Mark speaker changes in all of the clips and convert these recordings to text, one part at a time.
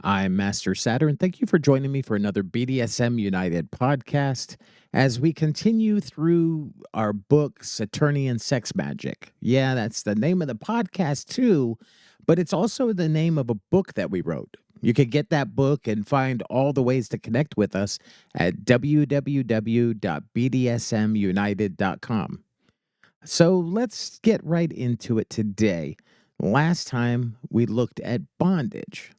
Speaker 1: I'm Master Saturn. Thank you for joining me for another BDSM United podcast as we continue through our book, Saturnian Sex Magick. Yeah, that's the name of the podcast too, but it's also the name of a book that we wrote. You could get that book and find all the ways to connect with us at www.bdsmunited.com. So let's get right into it today. Last time we looked at bondage.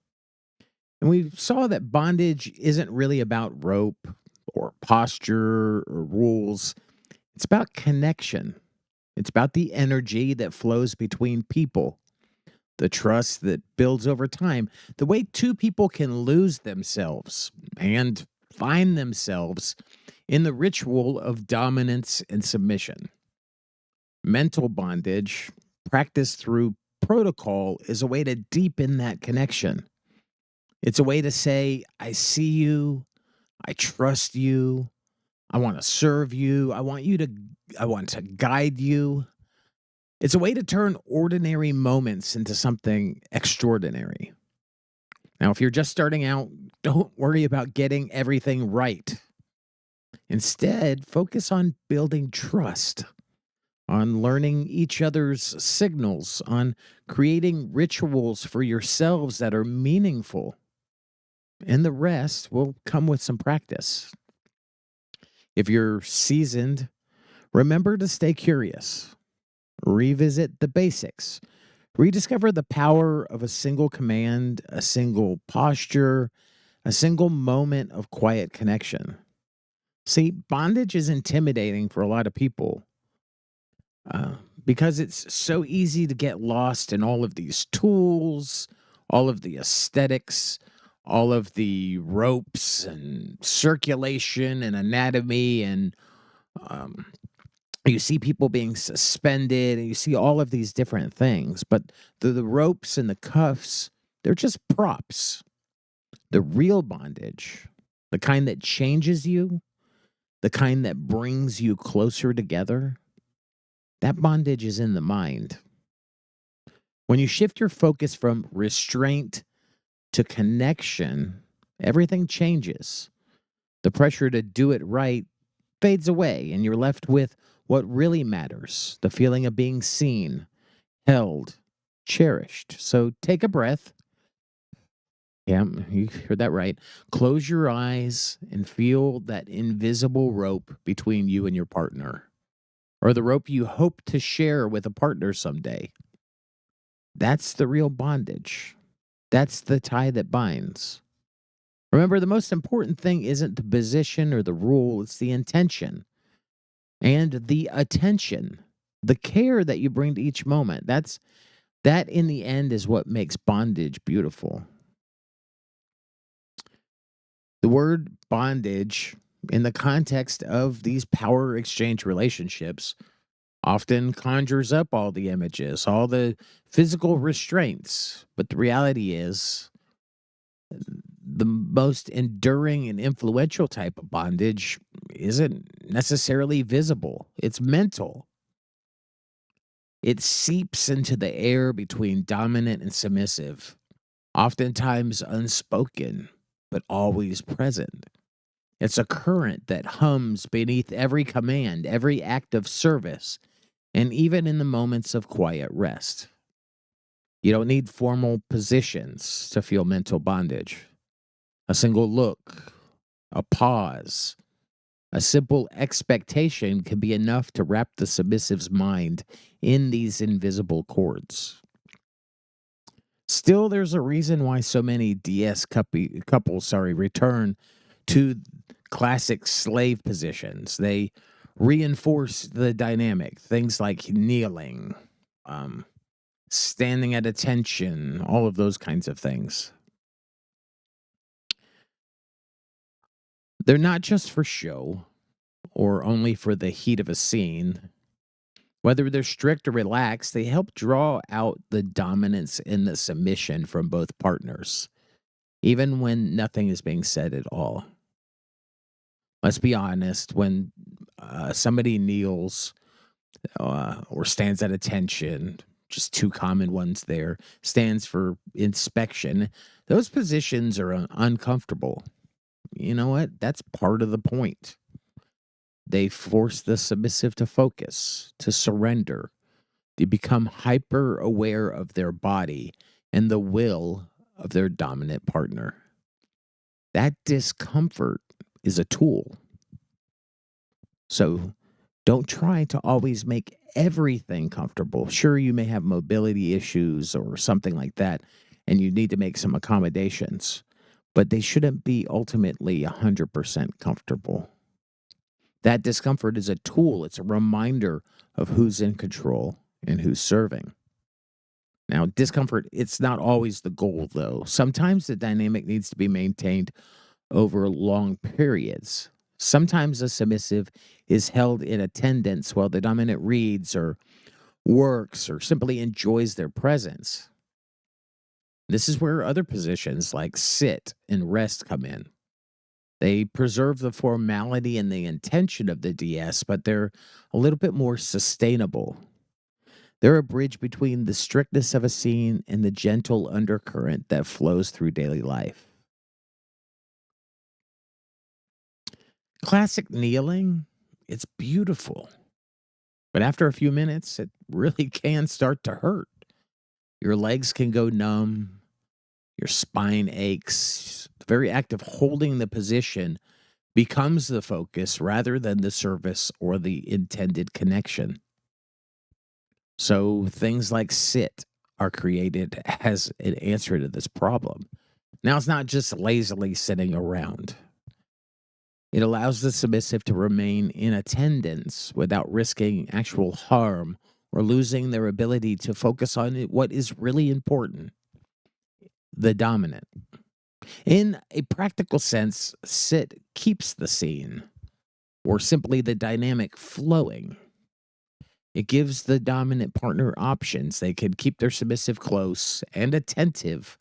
Speaker 1: And we saw that bondage isn't really about rope or posture or rules. It's about connection. It's about the energy that flows between people, the trust that builds over time, the way two people can lose themselves and find themselves in the ritual of dominance and submission. Mental bondage, practiced through protocol, is a way to deepen that connection. It's a way to say, I see you, I trust you, I want to serve you, I want to guide you. It's a way to turn ordinary moments into something extraordinary. Now, if you're just starting out, don't worry about getting everything right. Instead, focus on building trust, on learning each other's signals, on creating rituals for yourselves that are meaningful. And the rest will come with some practice. If you're seasoned, remember to stay curious. Revisit the basics. Rediscover the power of a single command, a single posture, a single moment of quiet connection. See, bondage is intimidating for a lot of people because it's so easy to get lost in all of these tools, all of the aesthetics, all of the ropes and circulation and anatomy and um, you see people being suspended and you see all of these different things, but the ropes and the cuffs, they're just props. The real bondage, the kind that changes you, the kind that brings you closer together, that bondage is in the mind. When you shift your focus from restraint to connection, everything changes. The pressure to do it right fades away, and you're left with what really matters, the feeling of being seen, held, cherished. So take a breath. Yeah, you heard that right. Close your eyes and feel that invisible rope between you and your partner, or the rope you hope to share with a partner someday. That's the real bondage. That's the tie that binds. Remember, the most important thing isn't the position or the rule, it's the intention and the attention, the care that you bring to each moment. That in the end is what makes bondage beautiful. The word bondage in the context of these power exchange relationships often conjures up all the images, all the physical restraints. But the reality is, the most enduring and influential type of bondage isn't necessarily visible, it's mental. It seeps into the air between dominant and submissive, oftentimes unspoken, but always present. It's a current that hums beneath every command, every act of service, and even in the moments of quiet rest. You don't need formal positions to feel mental bondage. A single look, a pause, a simple expectation can be enough to wrap the submissive's mind in these invisible cords. Still, there's a reason why so many couples return to classic slave positions. They reinforce the dynamic, things like kneeling, um, standing at attention, all of those kinds of things. They're not just for show or only for the heat of a scene. Whether they're strict or relaxed, they help draw out the dominance and the submission from both partners, even when nothing is being said at all. Let's be honest, when somebody kneels or stands at attention, just two common ones there. Stands for inspection. Those positions are uncomfortable. You know what? That's part of the point. They force the submissive to focus, to surrender. They become hyper aware of their body and the will of their dominant partner. That discomfort is a tool. So don't try to always make everything comfortable. Sure, you may have mobility issues or something like that, and you need to make some accommodations, but they shouldn't be ultimately 100% comfortable. That discomfort is a tool, it's a reminder of who's in control and who's serving. Now, discomfort, it's not always the goal, though. Sometimes the dynamic needs to be maintained over long periods. Sometimes a submissive is held in attendance while the dominant reads or works or simply enjoys their presence. This is where other positions like sit and rest come in. They preserve the formality and the intention of the DS, but they're a little bit more sustainable. They're a bridge between the strictness of a scene and the gentle undercurrent that flows through daily life. Classic kneeling, it's beautiful. But after a few minutes, it really can start to hurt. Your legs can go numb, your spine aches. The very act of holding the position becomes the focus rather than the service or the intended connection. So things like sit are created as an answer to this problem. Now, it's not just lazily sitting around. It allows the submissive to remain in attendance without risking actual harm or losing their ability to focus on what is really important, the dominant. In a practical sense, sit keeps the scene, or simply the dynamic flowing. It gives the dominant partner options. They can keep their submissive close and attentive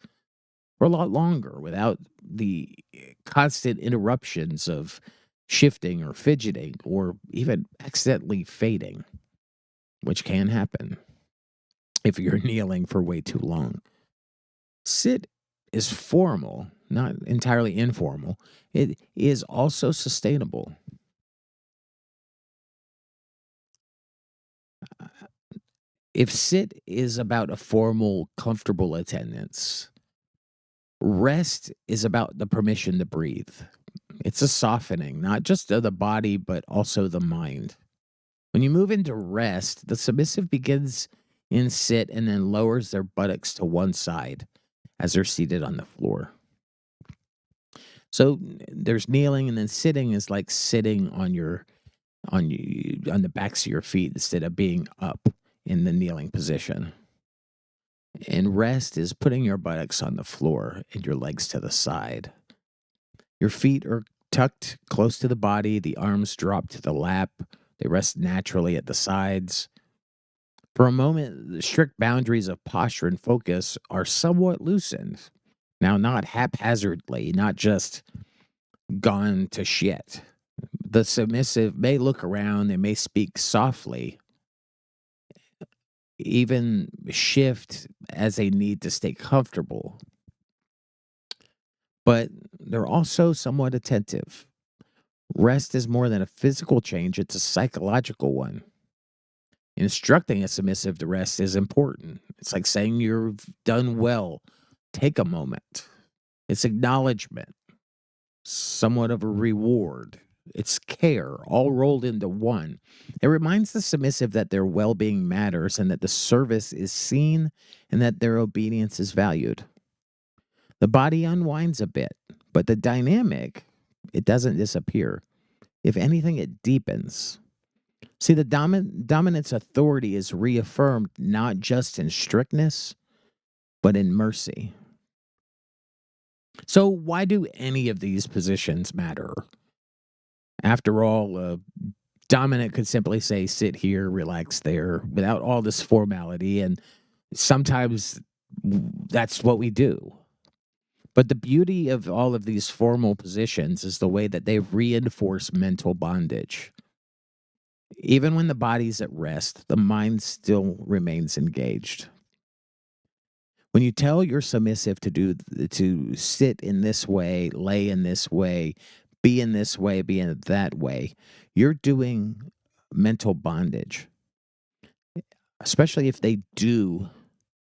Speaker 1: for a lot longer without the constant interruptions of shifting or fidgeting or even accidentally fading, which can happen if you're kneeling for way too long. Sit is formal, not entirely informal. It is also sustainable. If sit is about a formal, comfortable attendance, rest is about the permission to breathe. It's a softening, not just of the body, but also the mind. When you move into rest, the submissive begins in sit and then lowers their buttocks to one side as they're seated on the floor. So there's kneeling, and then sitting is like sitting on the backs of your feet instead of being up in the kneeling position. And rest is putting your buttocks on the floor and your legs to the side. Your feet are tucked close to the body, the arms drop to the lap, they rest naturally at the sides. For a moment, the strict boundaries of posture and focus are somewhat loosened. Now, not haphazardly, not just gone to shit. The submissive may look around, they may speak softly, even shift as they need to stay comfortable, but they're also somewhat attentive. Rest is more than a physical change, it's a psychological one. Instructing a submissive to rest is important. It's like saying you've done well. Take a moment. It's acknowledgement, somewhat of a reward. It's care, all rolled into one. It reminds the submissive that their well being matters and that the service is seen and that their obedience is valued. The body unwinds a bit, but the dynamic, it doesn't disappear. If anything, it deepens. See, the dominant's authority is reaffirmed not just in strictness, but in mercy. So, why do any of these positions matter? After all, dominant could simply say, sit here, relax there, without all this formality. And sometimes that's what we do. But the beauty of all of these formal positions is the way that they reinforce mental bondage. Even when the body's at rest, the mind still remains engaged. When you tell your submissive to sit in this way, lay in this way, be in this way, be in that way, you're doing mental bondage, especially if they do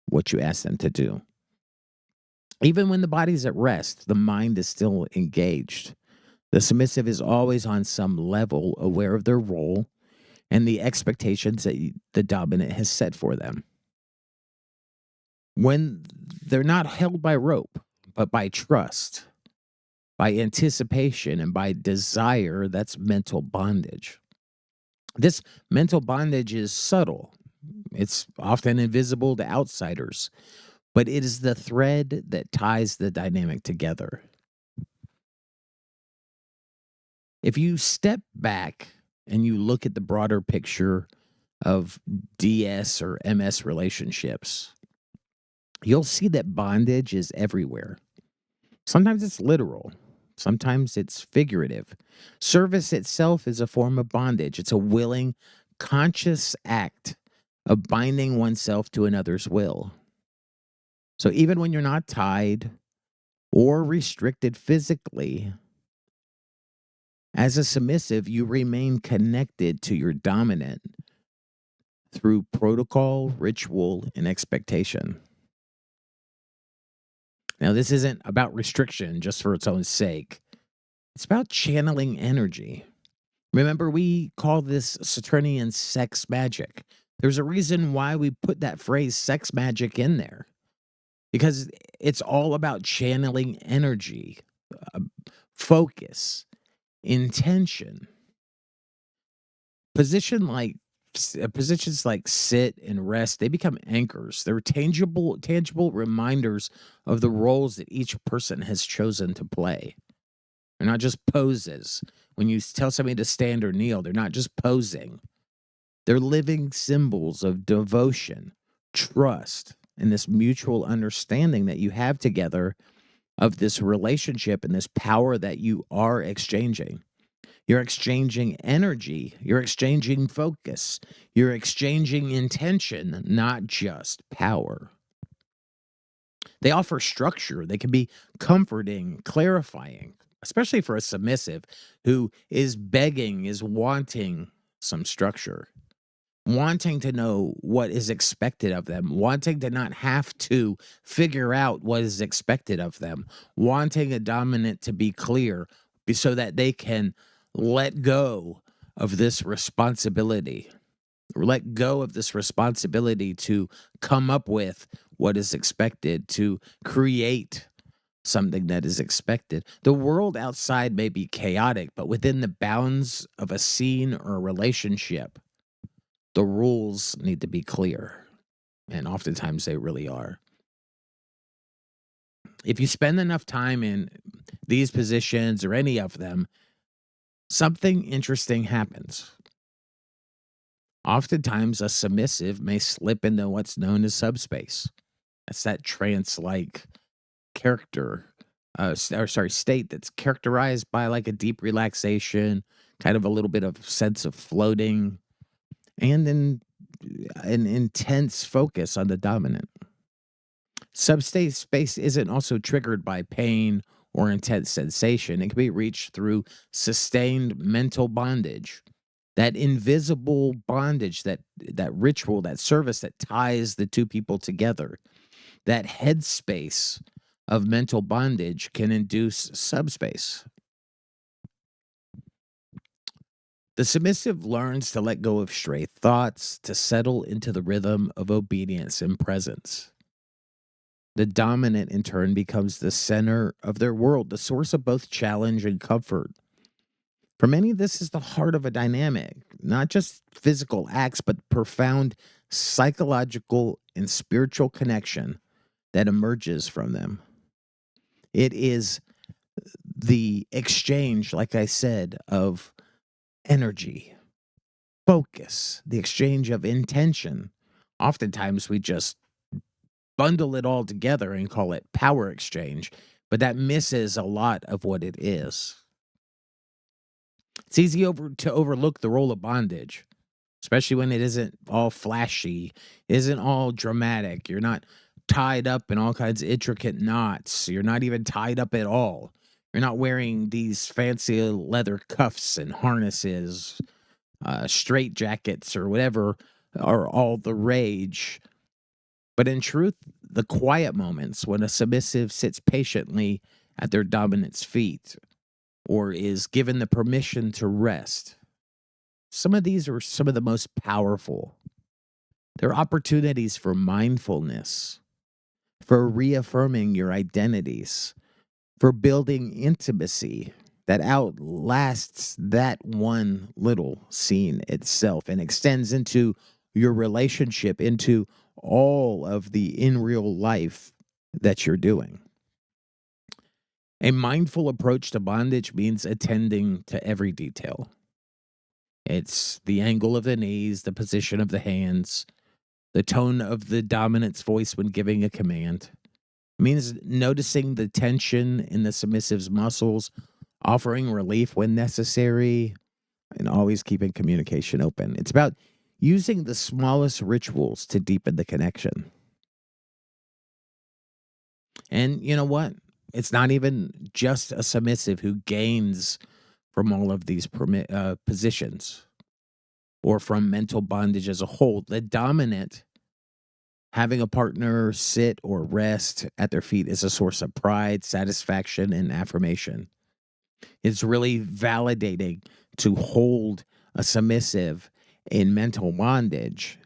Speaker 1: what you ask them to do. Even when the body's at rest, the mind is still engaged. The submissive is always on some level aware of their role and the expectations that the dominant has set for them. When they're not held by rope, but by trust, by anticipation, and by desire, that's mental bondage. This mental bondage is subtle. It's often invisible to outsiders, but it is the thread that ties the dynamic together. If you step back and you look at the broader picture of DS or MS relationships, you'll see that bondage is everywhere. Sometimes it's literal, sometimes it's figurative. Service itself is a form of bondage, it's a willing, conscious act of binding oneself to another's will. So even when you're not tied or restricted physically, as a submissive, you remain connected to your dominant through protocol, ritual, and expectation. Now, this isn't about restriction just for its own sake. It's about channeling energy. Remember, we call this Saturnian Sex Magick. There's a reason why we put that phrase sex magic in there, because it's all about channeling energy, uh, focus, intention. Positions like sit and rest, they become anchors. They're tangible reminders of the roles that each person has chosen to play. They're not just poses. When you tell somebody to stand or kneel, they're not just posing. They're living symbols of devotion, trust, and this mutual understanding that you have together of this relationship and this power that you are exchanging. You're exchanging energy, you're exchanging focus, you're exchanging intention, not just power. They offer structure, they can be comforting, clarifying, especially for a submissive who is begging, is wanting some structure, wanting to know what is expected of them, wanting to not have to figure out what is expected of them, wanting a dominant to be clear so that they can let go of this responsibility, to come up with what is expected, to create something that is expected. The world outside may be chaotic, but within the bounds of a scene or a relationship, the rules need to be clear. And oftentimes they really are. If you spend enough time in these positions or any of them, something interesting happens. Oftentimes, a submissive may slip into what's known as subspace. That's that trance like character, state that's characterized by like a deep relaxation, kind of a little bit of sense of floating, and then an intense focus on the dominant. Subspace space isn't also triggered by pain or intense sensation. It can be reached through sustained mental bondage, that invisible bondage, that ritual, that service that ties the two people together. That headspace of mental bondage can induce subspace. The submissive learns to let go of stray thoughts, to settle into the rhythm of obedience and presence. The dominant, in turn, becomes the center of their world, the source of both challenge and comfort. For many, this is the heart of a dynamic, not just physical acts, but profound psychological and spiritual connection that emerges from them. It is the exchange, like I said, of energy, focus, the exchange of intention. Oftentimes, we just bundle it all together and call it power exchange, but that misses a lot of what it is. It's easy to overlook the role of bondage, especially when it isn't all flashy, isn't all dramatic. You're not tied up in all kinds of intricate knots. You're not even tied up at all. You're not wearing these fancy leather cuffs and harnesses, straight jackets, or whatever are all the rage. But in truth, the quiet moments when a submissive sits patiently at their dominant's feet or is given the permission to rest, some of these are some of the most powerful. They're opportunities for mindfulness, for reaffirming your identities, for building intimacy that outlasts that one little scene itself and extends into your relationship, into all of the in real life that you're doing. A mindful approach to bondage means attending to every detail. It's the angle of the knees, the position of the hands, the tone of the dominant's voice when giving a command. It means noticing the tension in the submissive's muscles, offering relief when necessary, and always keeping communication open. It's about using the smallest rituals to deepen the connection. And you know what? It's not even just a submissive who gains from all of these positions or from mental bondage as a whole. The dominant, having a partner sit or rest at their feet, is a source of pride, satisfaction, and affirmation. It's really validating to hold a submissive in mental bondage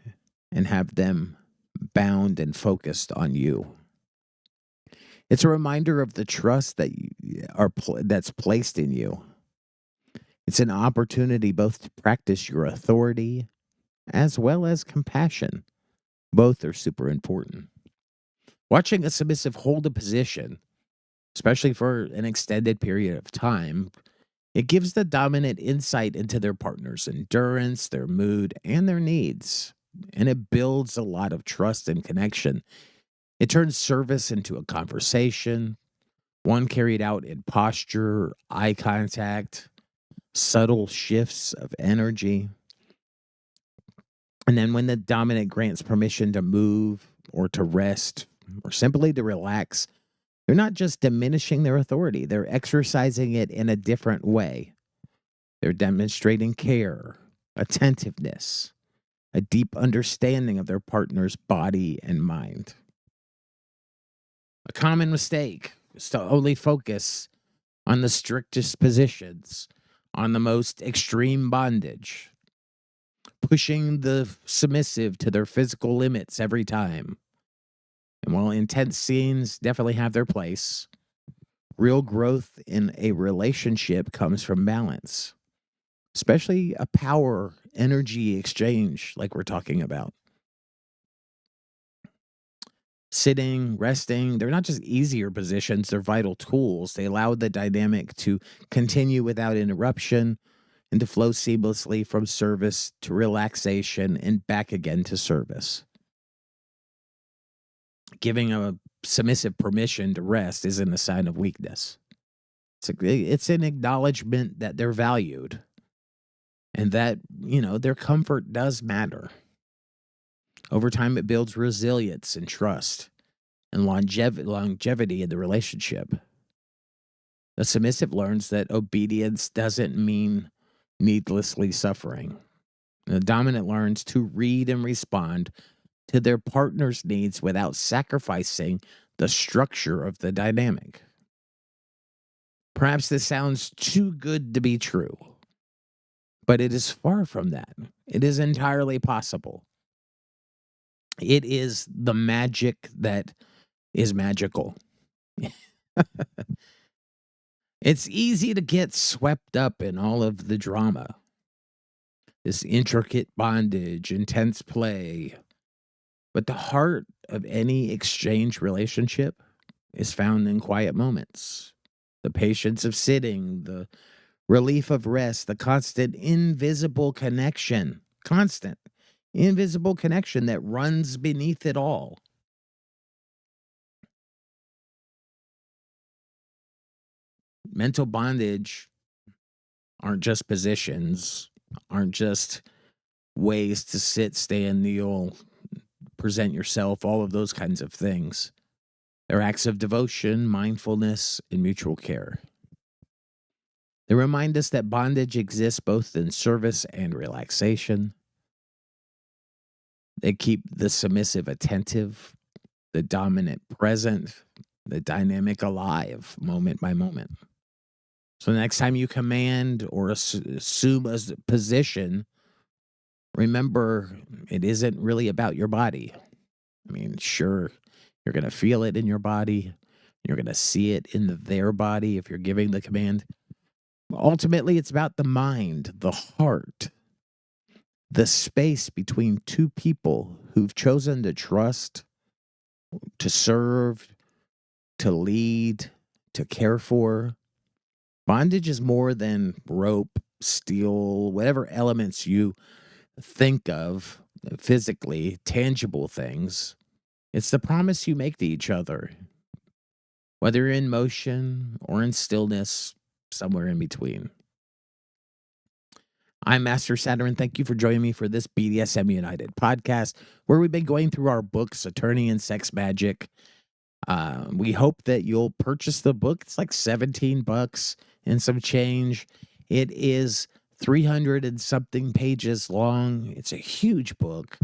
Speaker 1: and have them bound and focused on you. It's a reminder of the trust that that's placed in you. It's an opportunity both to practice your authority as well as compassion. Both are super important. Watching a submissive hold a position, especially for an extended period of time, it gives the dominant insight into their partner's endurance, their mood, and their needs. And it builds a lot of trust and connection. It turns service into a conversation, one carried out in posture, eye contact, subtle shifts of energy. And then when the dominant grants permission to move or to rest or simply to relax, they're not just diminishing their authority, they're exercising it in a different way. They're demonstrating care, attentiveness, a deep understanding of their partner's body and mind. A common mistake is to only focus on the strictest positions, on the most extreme bondage, pushing the submissive to their physical limits every time. And while intense scenes definitely have their place, real growth in a relationship comes from balance, especially a power energy exchange like we're talking about. Sitting, resting, they're not just easier positions, they're vital tools. They allow the dynamic to continue without interruption and to flow seamlessly from service to relaxation and back again to service. Giving a submissive permission to rest isn't a sign of weakness. It's an acknowledgement that they're valued and that, their comfort does matter. Over time, it builds resilience and trust and longevity in the relationship. The submissive learns that obedience doesn't mean needlessly suffering. The dominant learns to read and respond to their partner's needs without sacrificing the structure of the dynamic. Perhaps this sounds too good to be true, but it is far from that. It is entirely possible. It is the magic that is magical. It's easy to get swept up in all of the drama, this intricate bondage, intense play. But the heart of any exchange relationship is found in quiet moments. The patience of sitting, the relief of rest, the constant, invisible connection that runs beneath it all. Mental bondage aren't just positions, aren't just ways to sit, stand, kneel, present yourself, all of those kinds of things. They're acts of devotion, mindfulness, and mutual care. They remind us that bondage exists both in service and relaxation. They keep the submissive attentive, the dominant present, the dynamic alive moment by moment. So the next time you command or assume a position, remember it isn't really about your body. I mean, sure, you're going to feel it in your body. You're going to see it in their body if you're giving the command. Ultimately, it's about the mind, the heart, the space between two people who've chosen to trust, to serve, to lead, to care for. Bondage is more than rope, steel, whatever elements you think of physically, tangible things. It's the promise you make to each other, whether you're in motion or in stillness, somewhere in between. I'm Master Saturn. Thank you for joining me for this BDSM United podcast, where we've been going through our book, Saturnian Sex Magick. We hope that you'll purchase the book. It's like $17 and some change. It is 300 and something pages long. It's a huge book.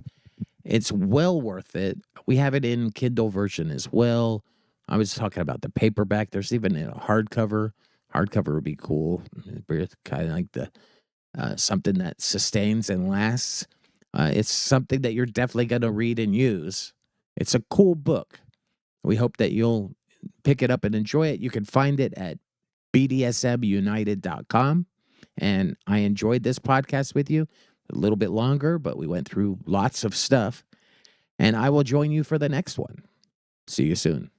Speaker 1: It's well worth it. We have it in Kindle version as well. I was talking about the paperback. There's even a hardcover. Hardcover would be cool. Kind of like the something that sustains and lasts. It's something that you're definitely going to read and use. It's a cool book. We hope that you'll pick it up and enjoy it. You can find it at bdsmunited.com. And I enjoyed this podcast with you. A little bit longer, but we went through lots of stuff. And I will join you for the next one. See you soon.